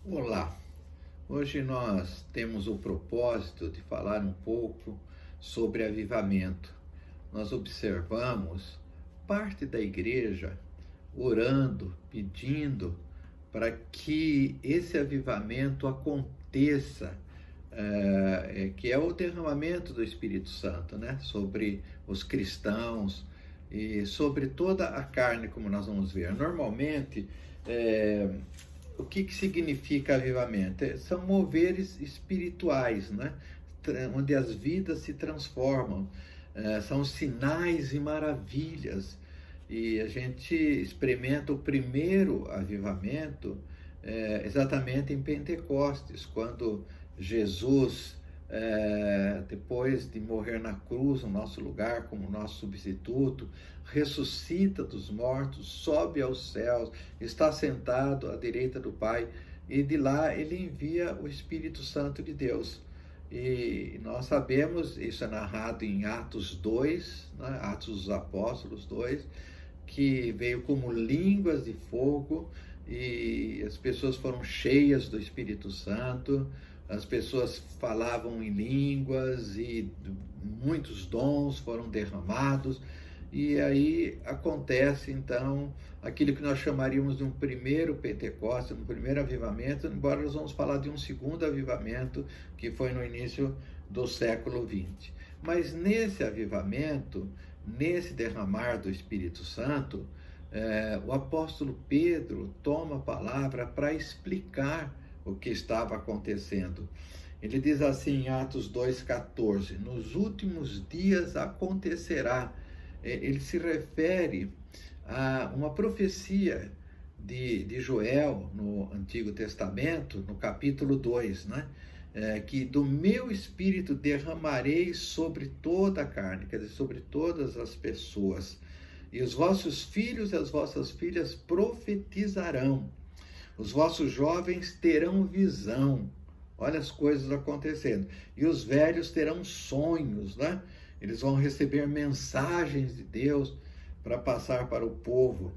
Olá, hoje nós temos o propósito de falar um pouco sobre avivamento. Nós observamos parte da igreja orando, pedindo para que esse avivamento aconteça, que é o derramamento do Espírito Santo, né? Sobre os cristãos e sobre toda a carne, como nós vamos ver. Normalmente, é, o que significa avivamento? São moveres espirituais, né? Onde as vidas se transformam. São sinais e maravilhas. E a gente experimenta o primeiro avivamento exatamente em Pentecostes, quando Jesus, depois de morrer na cruz, no nosso lugar, como nosso substituto, ressuscita dos mortos, sobe aos céus, está sentado à direita do Pai, e de lá ele envia o Espírito Santo de Deus. E nós sabemos, isso é narrado em Atos 2, né? Atos dos Apóstolos 2, que veio como línguas de fogo e as pessoas foram cheias do Espírito Santo, as pessoas falavam em línguas e muitos dons foram derramados. E aí acontece então aquilo que nós chamaríamos de um primeiro Pentecostes, um primeiro avivamento, embora nós vamos falar de um segundo avivamento que foi no início do século XX. Mas nesse avivamento, nesse derramar do Espírito Santo, o apóstolo Pedro toma a palavra para explicar o que estava acontecendo. Ele diz assim em Atos 2,14: nos últimos dias acontecerá. Ele se refere a uma profecia de Joel no Antigo Testamento, no capítulo 2, né? Que do meu espírito derramarei sobre toda a carne, quer dizer, sobre todas as pessoas. E os vossos filhos e as vossas filhas profetizarão. Os vossos jovens terão visão. Olha as coisas acontecendo. E os velhos terão sonhos, né? Eles vão receber mensagens de Deus para passar para o povo.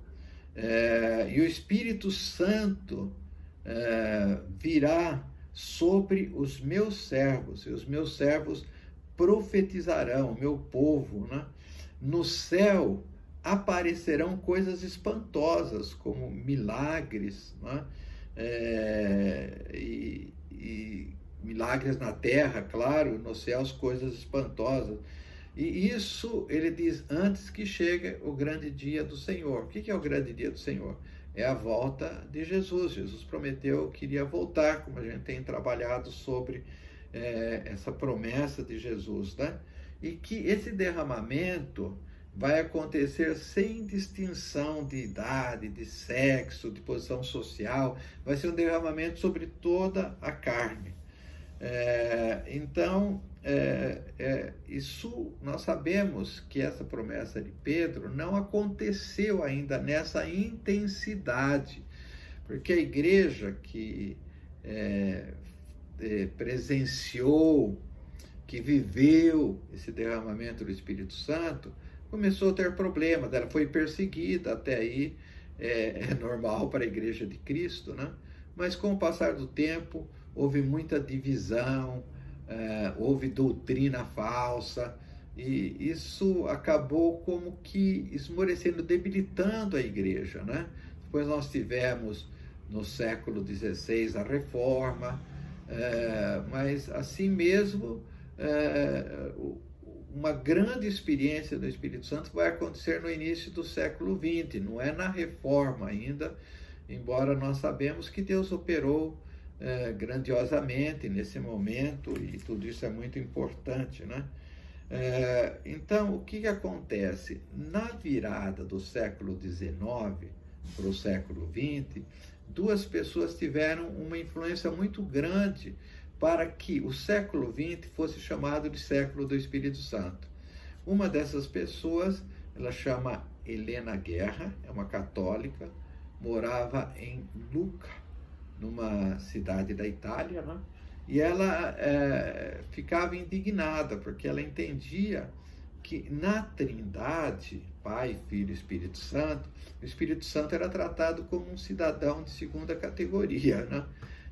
E o Espírito Santo virá sobre os meus servos, e os meus servos profetizarão, o meu povo, né? No céu aparecerão coisas espantosas, como milagres, né? E milagres na terra, claro, nos céus coisas espantosas. E isso, ele diz, antes que chegue o grande dia do Senhor. O que é o grande dia do Senhor? É a volta de Jesus. Jesus prometeu que iria voltar, como a gente tem trabalhado sobre essa promessa de Jesus, né? E que esse derramamento vai acontecer sem distinção de idade, de sexo, de posição social. Vai ser um derramamento sobre toda a carne. Então, isso nós sabemos que essa promessa de Pedro não aconteceu ainda nessa intensidade, porque a igreja que presenciou, que viveu esse derramamento do Espírito Santo, começou a ter problemas, ela foi perseguida, até aí é normal para a igreja de Cristo, né? Mas com o passar do tempo, houve muita divisão, houve doutrina falsa, e isso acabou como que esmorecendo, debilitando a igreja, né? Depois nós tivemos, no século XVI, a Reforma, mas assim mesmo, uma grande experiência do Espírito Santo vai acontecer no início do século XX, não é na Reforma ainda, embora nós sabemos que Deus operou grandiosamente nesse momento, e tudo isso é muito importante, né? Então, o que acontece? Na virada do século XIX para o século XX, duas pessoas tiveram uma influência muito grande para que o século XX fosse chamado de século do Espírito Santo. Uma dessas pessoas, ela chama Helena Guerra, é uma católica, morava em Lucca, numa cidade da Itália, né? E ela ficava indignada, porque ela entendia que na Trindade, Pai, Filho e Espírito Santo, o Espírito Santo era tratado como um cidadão de segunda categoria, né?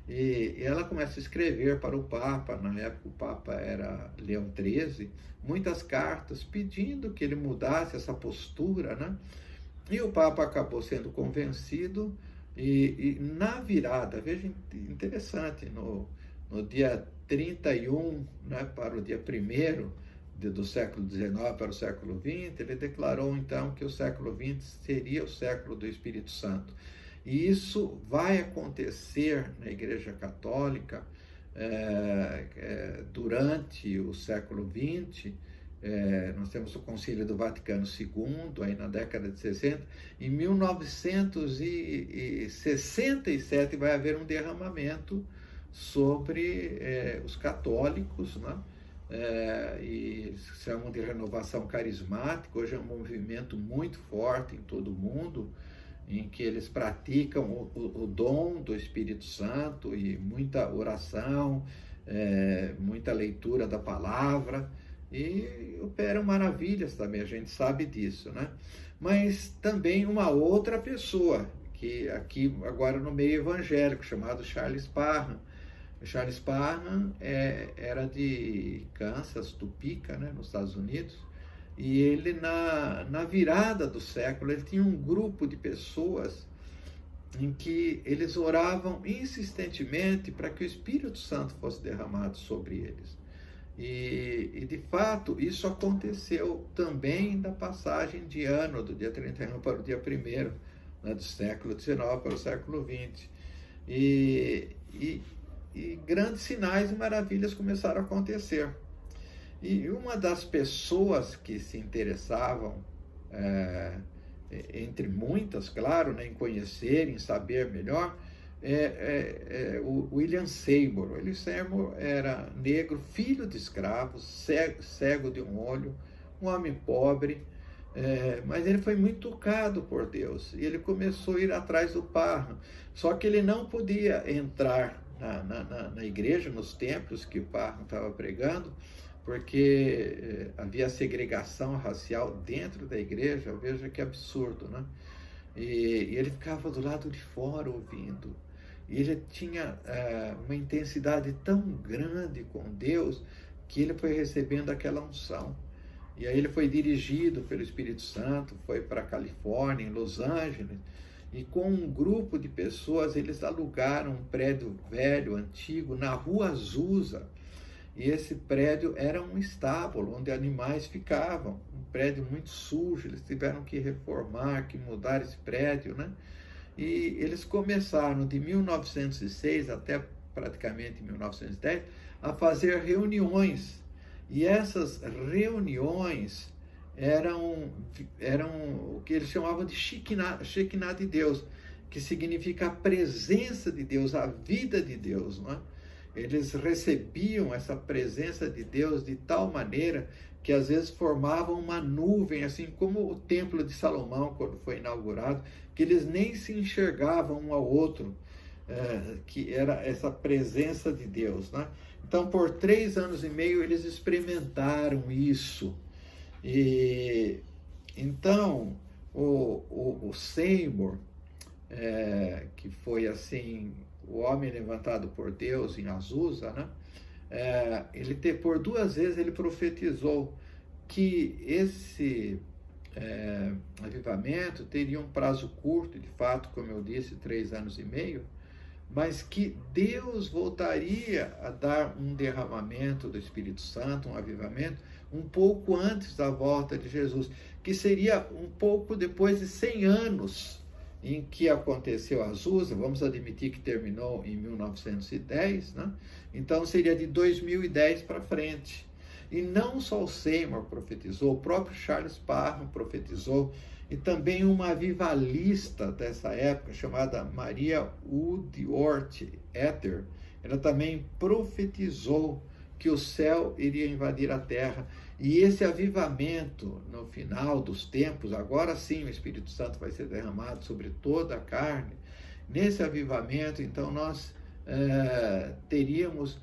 E ela começa a escrever para o Papa, na época o Papa era Leão XIII, muitas cartas pedindo que ele mudasse essa postura, né? E o Papa acabou sendo convencido e na virada, veja, interessante, no dia 31, né, para o dia 1º do século XIX para o século XX, ele declarou então que o século XX seria o século do Espírito Santo. E isso vai acontecer na Igreja Católica durante o século XX. Nós temos o Concílio do Vaticano II, aí na década de 60. Em 1967 vai haver um derramamento sobre os católicos, né? E se chamam de renovação carismática. Hoje é um movimento muito forte em todo o mundo, em que eles praticam o dom do Espírito Santo e muita oração, muita leitura da palavra, e operam maravilhas também, a gente sabe disso, né? Mas também uma outra pessoa, que aqui agora no meio evangélico, chamado Charles Parham. Charles Parham era de Kansas, Topeka, né, nos Estados Unidos, e ele na virada do século, ele tinha um grupo de pessoas em que eles oravam insistentemente para que o Espírito Santo fosse derramado sobre eles. E de fato, isso aconteceu também da passagem de ano, do dia 31 para o dia 1º, né, do século XIX para o século XX. E grandes sinais e maravilhas começaram a acontecer. E uma das pessoas que se interessavam, entre muitas, claro, né, em conhecer, em saber melhor, o William Seymour. William Seymour era negro, filho de escravos, cego de um olho, um homem pobre, mas ele foi muito tocado por Deus, e ele começou a ir atrás do Parham. Só que ele não podia entrar na igreja, nos templos que o Parham estava pregando, porque havia segregação racial dentro da igreja. Veja que absurdo, né? E ele ficava do lado de fora ouvindo. E ele tinha uma intensidade tão grande com Deus que ele foi recebendo aquela unção. E aí ele foi dirigido pelo Espírito Santo, foi para a Califórnia, em Los Angeles, e com um grupo de pessoas eles alugaram um prédio velho, antigo, na Rua Azusa. E esse prédio era um estábulo onde animais ficavam, um prédio muito sujo. Eles tiveram que reformar, que mudar esse prédio, né? E eles começaram de 1906 até praticamente 1910 a fazer reuniões. E essas reuniões eram o que eles chamavam de Shekinah de Deus, que significa a presença de Deus, a vida de Deus, não é? Eles recebiam essa presença de Deus de tal maneira que às vezes formavam uma nuvem, assim como o Templo de Salomão, quando foi inaugurado, que eles nem se enxergavam um ao outro, que era essa presença de Deus, né? Então, por 3 anos e meio, eles experimentaram isso. E então, o Seymour, que foi assim, o homem levantado por Deus em Azusa, né? Por 2 vezes ele profetizou que esse avivamento teria um prazo curto, de fato, como eu disse, 3 anos e meio, mas que Deus voltaria a dar um derramamento do Espírito Santo, um avivamento, um pouco antes da volta de Jesus, que seria um pouco depois de 100 anos em que aconteceu Azusa. Vamos admitir que terminou em 1910, né? Então seria de 2010 para frente. E não só o Seymour profetizou, o próprio Charles Parham profetizou, e também uma avivalista dessa época, chamada Maria Woodworth Ether, ela também profetizou que o céu iria invadir a terra. E esse avivamento, no final dos tempos, agora sim o Espírito Santo vai ser derramado sobre toda a carne. Nesse avivamento, então, nós teríamos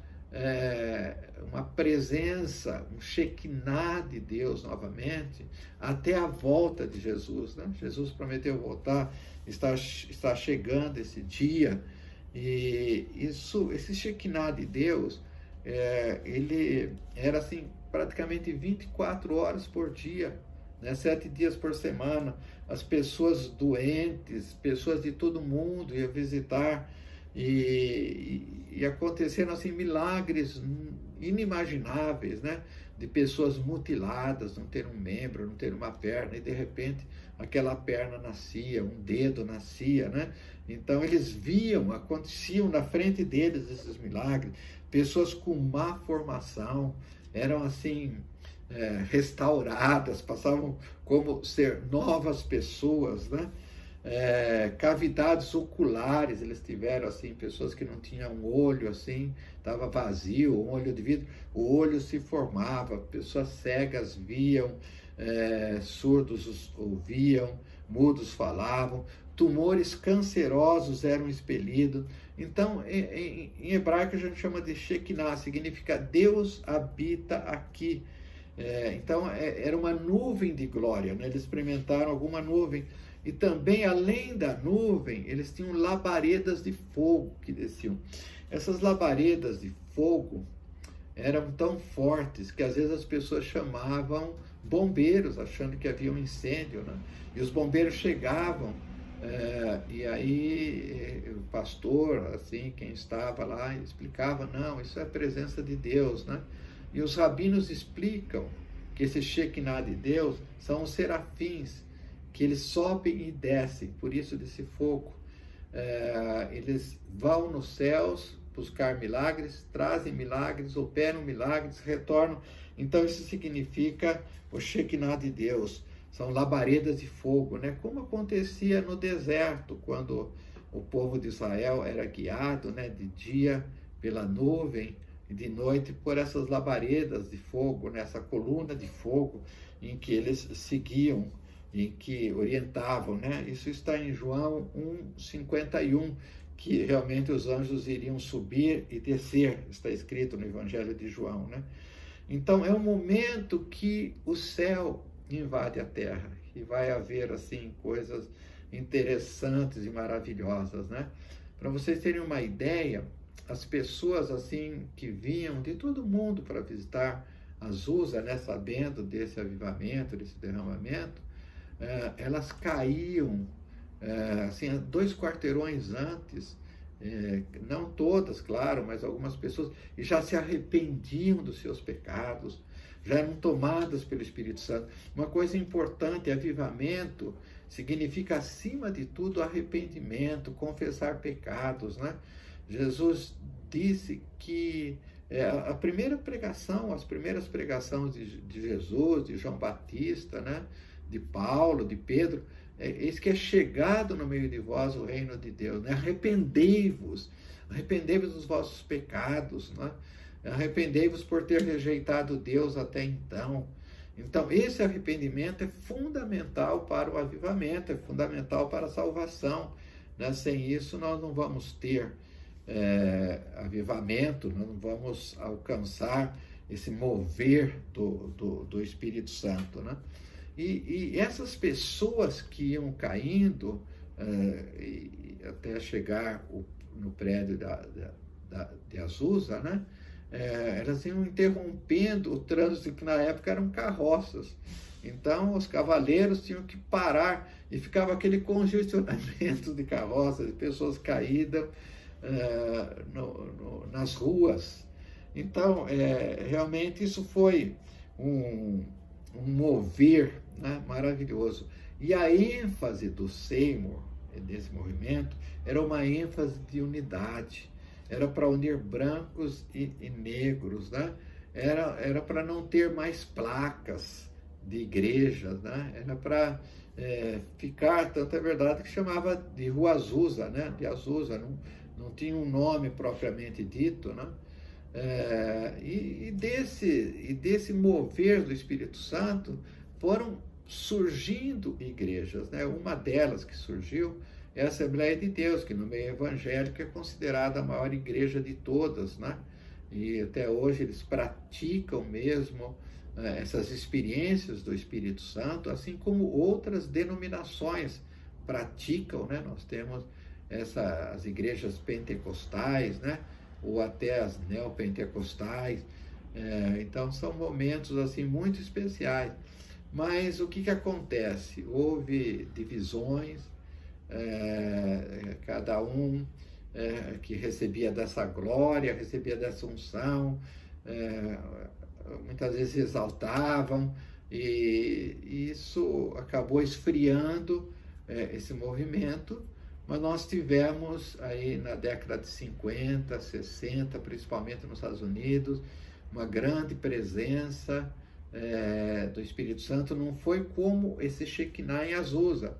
uma presença, um Shekinah de Deus novamente, até a volta de Jesus, né? Jesus prometeu voltar, está chegando esse dia, E isso, esse Shekinah de Deus, ele era assim, praticamente 24 horas por dia, né? 7 dias por semana. As pessoas doentes, pessoas de todo mundo iam visitar, e acontecendo assim milagres inimagináveis, né? De pessoas mutiladas, não ter um membro, não ter uma perna, e de repente aquela perna nascia, um dedo nascia, né? Então eles viam, aconteciam na frente deles esses milagres. Pessoas com má formação eram assim restauradas, passavam como ser novas pessoas, né? Cavidades oculares eles tiveram, assim, pessoas que não tinham um olho, assim, estava vazio, um olho de vidro, o olho se formava, pessoas cegas viam, surdos ouviam, mudos falavam, tumores cancerosos eram expelidos. Então, em hebraico a gente chama de Shekinah, significa Deus habita aqui. Então, era uma nuvem de glória, né? Eles experimentaram alguma nuvem. E também, além da nuvem, eles tinham labaredas de fogo que desciam. Essas labaredas de fogo eram tão fortes que às vezes as pessoas chamavam bombeiros, achando que havia um incêndio, né? E os bombeiros chegavam, e aí o pastor, assim, quem estava lá, explicava, não, isso é a presença de Deus, né? E os rabinos explicam que esse Shekinah de Deus são os serafins, que eles sobem e descem, por isso desse fogo. Eles vão nos céus buscar milagres, trazem milagres, operam milagres, retornam. Então isso significa o Shekinah de Deus. São labaredas de fogo, né? Como acontecia no deserto, quando o povo de Israel era guiado, né, de dia pela nuvem e de noite por essas labaredas de fogo, né, essa coluna de fogo em que eles seguiam, em que orientavam, né? Isso está em João 1:51, que realmente os anjos iriam subir e descer, está escrito no Evangelho de João, né? Então é um momento que o céu invade a terra e vai haver assim coisas interessantes e maravilhosas, né? Para vocês terem uma ideia, as pessoas assim que vinham de todo mundo para visitar Azusa, né, sabendo desse avivamento, desse derramamento, elas caíam assim, 2 quarteirões antes, não todas, claro, mas algumas pessoas, e já se arrependiam dos seus pecados, já eram tomadas pelo Espírito Santo. Uma coisa importante, avivamento significa, acima de tudo, arrependimento, confessar pecados, né? Jesus disse que a primeira pregação, as primeiras pregações de Jesus, de João Batista, né? De Paulo, de Pedro, eis que é chegado no meio de vós o reino de Deus, né? Arrependei-vos dos vossos pecados, né? Arrependei-vos por ter rejeitado Deus até então. Então, esse arrependimento é fundamental para o avivamento, é fundamental para a salvação, né? Sem isso, nós não vamos ter avivamento, nós não vamos alcançar esse mover do Espírito Santo, né? E essas pessoas que iam caindo até chegar no prédio de Azusa, né? Elas iam interrompendo o trânsito, que na época eram carroças. Então os cavaleiros tinham que parar e ficava aquele congestionamento de carroças, de pessoas caídas nas ruas. Então realmente isso foi um mover, né, maravilhoso. E a ênfase do Seymour, desse movimento, era uma ênfase de unidade, era para unir brancos e negros, né? Era para não ter mais placas de igrejas, né? Era para ficar, tanto é verdade que chamava de Rua Azusa, né? De Azusa, não tinha um nome propriamente dito, né? E desse mover do Espírito Santo foram surgindo igrejas, né? Uma delas que surgiu é a Assembleia de Deus, que no meio evangélico é considerada a maior igreja de todas, né? E até hoje eles praticam mesmo essas experiências do Espírito Santo, assim como outras denominações praticam, né? Nós temos as igrejas pentecostais, né? Ou até as neopentecostais. Então são momentos assim muito especiais. Mas o que acontece? Houve divisões, cada um que recebia dessa glória, recebia dessa unção, muitas vezes exaltavam, e isso acabou esfriando esse movimento. Mas nós tivemos aí na década de 50, 60, principalmente nos Estados Unidos, uma grande presença do Espírito Santo. Não foi como esse Shekinah em Azusa,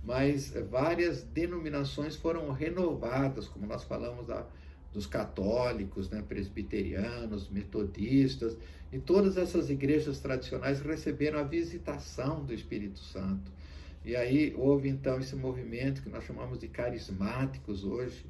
mas várias denominações foram renovadas, como nós falamos dos católicos, né, presbiterianos, metodistas, e todas essas igrejas tradicionais receberam a visitação do Espírito Santo. E aí houve então esse movimento que nós chamamos de carismáticos hoje,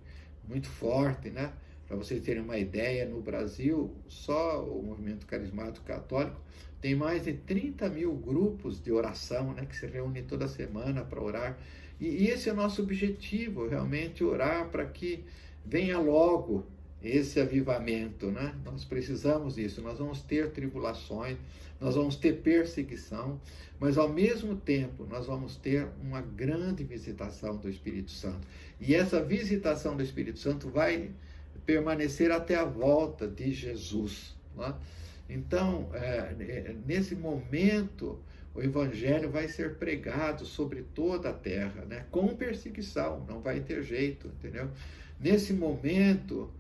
muito forte, né? Para vocês terem uma ideia, no Brasil, só o movimento carismático católico tem mais de 30 mil grupos de oração, né? Que se reúnem toda semana para orar. E esse é o nosso objetivo, realmente orar para que venha logo esse avivamento, né? Nós precisamos disso. Nós vamos ter tribulações, nós vamos ter perseguição, mas ao mesmo tempo nós vamos ter uma grande visitação do Espírito Santo. E essa visitação do Espírito Santo vai permanecer até a volta de Jesus, né? Então, nesse momento, o Evangelho vai ser pregado sobre toda a terra, né? Com perseguição, não vai ter jeito, entendeu? Nesse momento,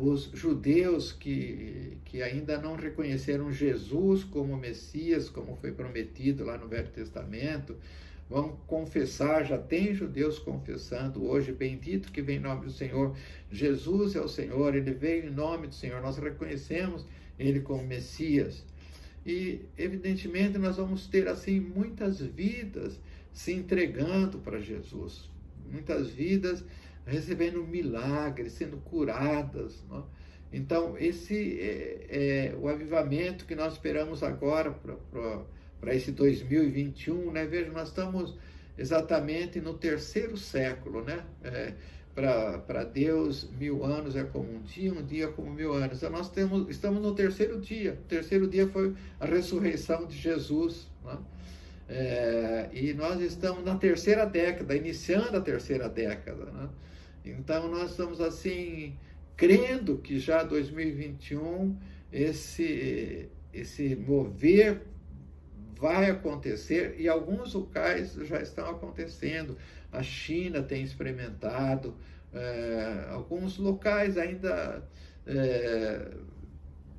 os judeus que ainda não reconheceram Jesus como Messias, como foi prometido lá no Velho Testamento, vão confessar, já tem judeus confessando hoje: bendito que vem em nome do Senhor, Jesus é o Senhor, ele veio em nome do Senhor, nós reconhecemos ele como Messias. E evidentemente nós vamos ter assim muitas vidas se entregando para Jesus, muitas vidas recebendo milagres, sendo curadas, não? Então esse é o avivamento que nós esperamos agora para esse 2021, né? Veja, nós estamos exatamente no 3º século, né? Para Deus, 1000 anos é como um dia como 1000 anos. Então nós estamos no 3º dia. O 3º dia foi a ressurreição de Jesus, né? E nós estamos na 3ª década, iniciando a 3ª década, né? Então nós estamos assim, crendo que já 2021 esse mover vai acontecer, e alguns locais já estão acontecendo. A China tem experimentado, alguns locais ainda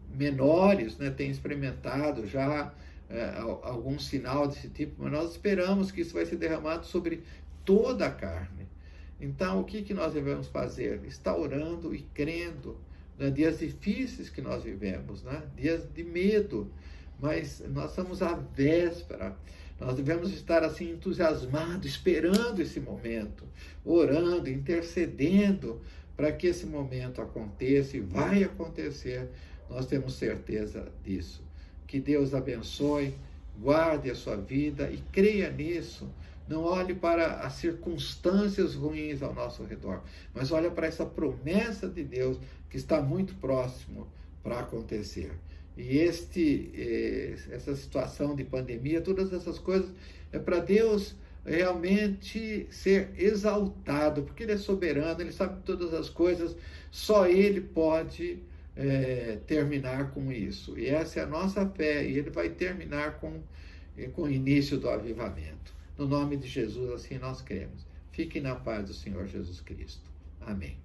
menores, né, têm experimentado já algum sinal desse tipo, mas nós esperamos que isso vai ser derramado sobre toda a carne. Então, o que nós devemos fazer? Estar orando e crendo, né? Dias difíceis que nós vivemos, né? Dias de medo, mas nós estamos à véspera. Nós devemos estar assim entusiasmados, esperando esse momento, orando, intercedendo para que esse momento aconteça, e vai acontecer. Nós temos certeza disso. Que Deus abençoe, guarde a sua vida e creia nisso. Não olhe para as circunstâncias ruins ao nosso redor, mas olhe para essa promessa de Deus que está muito próximo para acontecer. E essa situação de pandemia, todas essas coisas, é para Deus realmente ser exaltado, porque Ele é soberano, Ele sabe todas as coisas, só Ele pode terminar com isso. E essa é a nossa fé, e Ele vai terminar com o início do avivamento. No nome de Jesus, assim nós cremos. Fiquem na paz do Senhor Jesus Cristo. Amém.